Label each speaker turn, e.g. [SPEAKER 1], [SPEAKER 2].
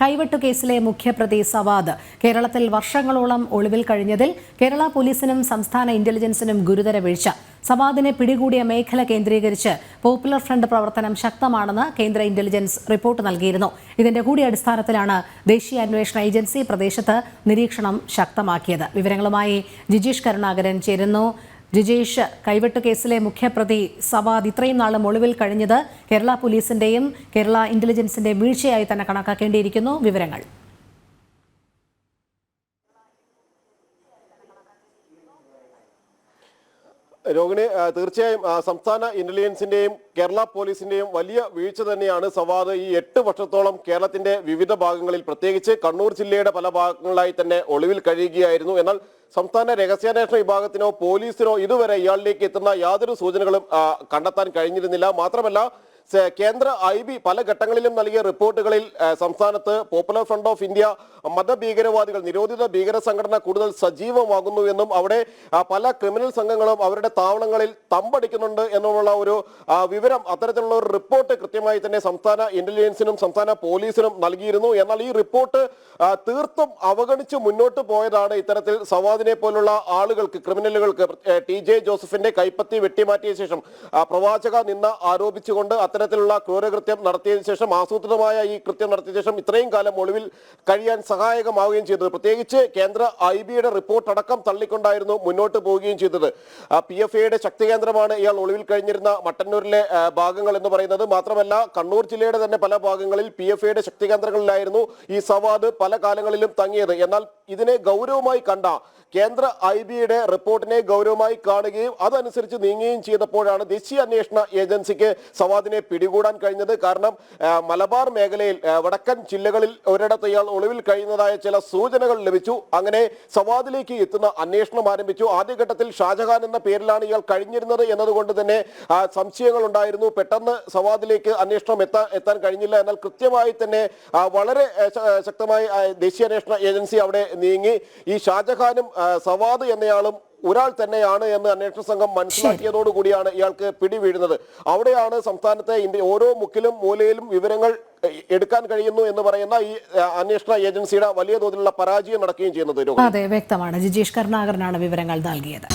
[SPEAKER 1] കൈവെട്ടു കേസിലെ മുഖ്യപ്രതി സവാദ് കേരളത്തിൽ വർഷങ്ങളോളം ഒളിവിൽ കഴിഞ്ഞതിൽ കേരള പോലീസിനും സംസ്ഥാന ഇന്റലിജൻസിനും ഗുരുതര വീഴ്ച. സവാദിനെ പിടികൂടിയ മേഖല കേന്ദ്രീകരിച്ച് പോപ്പുലർ ഫ്രണ്ട് പ്രവർത്തനം ശക്തമാണെന്ന് കേന്ദ്ര ഇന്റലിജൻസ് റിപ്പോർട്ട് നൽകിയിരുന്നു. ഇതിന്റെ കൂടി അടിസ്ഥാനത്തിലാണ് ദേശീയ അന്വേഷണ ഏജൻസി പ്രദേശത്ത് നിരീക്ഷണം ശക്തമാക്കിയത്. വിവരങ്ങളുമായി ജിജീഷ് കരുണാകരൻ ചേരുന്നു. ജിജീഷ്, കൈവെട്ടു കേസിലെ മുഖ്യപ്രതി സവാദ് ഇത്രയും നാളും ഒളിവിൽ കഴിഞ്ഞത് കേരള പോലീസിന്റെയും കേരള ഇന്റലിജൻസിന്റെയും വീഴ്ചയായി തന്നെ കണക്കാക്കേണ്ടിയിരിക്കുന്നു. വിവരങ്ങൾ.
[SPEAKER 2] രോഹിണി, തീർച്ചയായും സംസ്ഥാന ഇന്റലിജൻസിന്റെയും കേരള പോലീസിന്റെയും വലിയ വീഴ്ച തന്നെയാണ് സവാദ് ഈ 8 വർഷത്തോളം കേരളത്തിന്റെ വിവിധ ഭാഗങ്ങളിൽ, പ്രത്യേകിച്ച് കണ്ണൂർ ജില്ലയുടെ പല ഭാഗങ്ങളിലായി തന്നെ ഒളിവിൽ കഴിയുകയായിരുന്നു. എന്നാൽ സംസ്ഥാന രഹസ്യാന്വേഷണ വിഭാഗത്തിനോ പോലീസിനോ ഇതുവരെ ഇയാളിലേക്ക് എത്തുന്ന യാതൊരു സൂചനകളും കണ്ടെത്താൻ കഴിഞ്ഞിരുന്നില്ല. മാത്രമല്ല, കേന്ദ്ര IB പല ഘട്ടങ്ങളിലും നൽകിയ റിപ്പോർട്ടുകളിൽ സംസ്ഥാനത്ത് പോപ്പുലർ ഫ്രണ്ട് ഓഫ് ഇന്ത്യ മതഭീകരവാദികൾ, നിരോധിത ഭീകര സംഘടന കൂടുതൽ സജീവമാകുന്നു എന്നും അവിടെ പല ക്രിമിനൽ സംഘങ്ങളും അവരുടെ താവളങ്ങളിൽ തമ്പടിക്കുന്നുണ്ട് എന്നുള്ള ഒരു വിവരം, അത്തരത്തിലുള്ള ഒരു റിപ്പോർട്ട് കൃത്യമായി തന്നെ സംസ്ഥാന ഇന്റലിജൻസിനും സംസ്ഥാന പോലീസിനും നൽകിയിരുന്നു. എന്നാൽ ഈ റിപ്പോർട്ട് തീർത്തും അവഗണിച്ച് മുന്നോട്ട് പോയതാണ് ഇത്തരത്തിൽ സവാദിനെ പോലുള്ള ആളുകൾക്ക്, ക്രിമിനലുകൾക്ക് TJ ജോസഫിന്റെ കൈപ്പത്തി വെട്ടിമാറ്റിയ ശേഷം പ്രവാചക നിന്ന ആരോപിച്ചുകൊണ്ട് അത്തരത്തിലുള്ള ക്രൂരകൃത്യം നടത്തിയതിനു ശേഷം, ആസൂത്രിതമായ ഈ കൃത്യം നടത്തിയ ശേഷം ഇത്രയും കാലം ഒളിവിൽ കഴിയാൻ സഹായകമാവുകയും ചെയ്തത്. പ്രത്യേകിച്ച് കേന്ദ്ര IBയുടെ റിപ്പോർട്ട് അടക്കം തള്ളിക്കൊണ്ടായിരുന്നു മുന്നോട്ട് പോവുകയും ചെയ്തത്. PFIയുടെ ശക്തി കേന്ദ്രമാണ് ഇയാൾ ഒളിവിൽ കഴിഞ്ഞിരുന്ന മട്ടന്നൂരിലെ ഭാഗങ്ങൾ എന്ന് പറയുന്നത്. മാത്രമല്ല, കണ്ണൂർ ജില്ലയുടെ തന്നെ പല ഭാഗങ്ങളിൽ PFIയുടെ ശക്തി കേന്ദ്രങ്ങളിലായിരുന്നു ഈ സവാദ് പല കാലങ്ങളിലും തങ്ങിയത്. എന്നാൽ ഇതിനെ ഗൗരവമായി കണ്ട കേന്ദ്ര IBയുടെ റിപ്പോർട്ടിനെ ഗൗരവമായി കാണുകയും അതനുസരിച്ച് നീങ്ങുകയും ചെയ്തപ്പോഴാണ് ദേശീയ അന്വേഷണ ഏജൻസിക്ക് സവാദിനെ പിടികൂടാൻ കഴിഞ്ഞത്. കാരണം മലബാർ മേഖലയിൽ വടക്കൻ ജില്ലകളിൽ ഒരിടത്ത് ഇയാൾ ഒളിവിൽ കഴിയുന്നതായ ചില സൂചനകൾ ലഭിച്ചു. അങ്ങനെ സവാദിലേക്ക് എത്തുന്ന അന്വേഷണം ആരംഭിച്ചു. ആദ്യഘട്ടത്തിൽ ഷാജഹാൻ എന്ന പേരിലാണ് ഇയാൾ കഴിഞ്ഞിരുന്നത് എന്നതുകൊണ്ട് തന്നെ സംശയങ്ങൾ ഉണ്ടായിരുന്നു. പെട്ടെന്ന് സവാദിലേക്ക് അന്വേഷണം എത്താൻ കഴിഞ്ഞില്ല. എന്നാൽ കൃത്യമായി തന്നെ വളരെ ശക്തമായി ദേശീയ അന്വേഷണ ഏജൻസി അവിടെ നീങ്ങി. ഈ ഷാജഹാനും സവാദ് എന്നയാളും ഒരാൾ തന്നെയാണ് എന്ന് അന്വേഷണ സംഘം മനസ്സിലാക്കിയതോടുകൂടിയാണ് ഇയാൾക്ക് പിടിവീഴുന്നത്. അവിടെയാണ് സംസ്ഥാനത്തെ ഓരോ മുക്കിലും മൂലയിലും വിവരങ്ങൾ എടുക്കാൻ കഴിയുന്നു എന്ന് പറയുന്ന ഈ അന്വേഷണ ഏജൻസിയുടെ വലിയ തോതിലുള്ള പരാജയം നടക്കുകയും ചെയ്യുന്നത്.
[SPEAKER 1] അതെ, വ്യക്തമാണ്. ജിജീഷ് കരുണാകരനാണ് വിവരങ്ങൾ നൽകിയത്.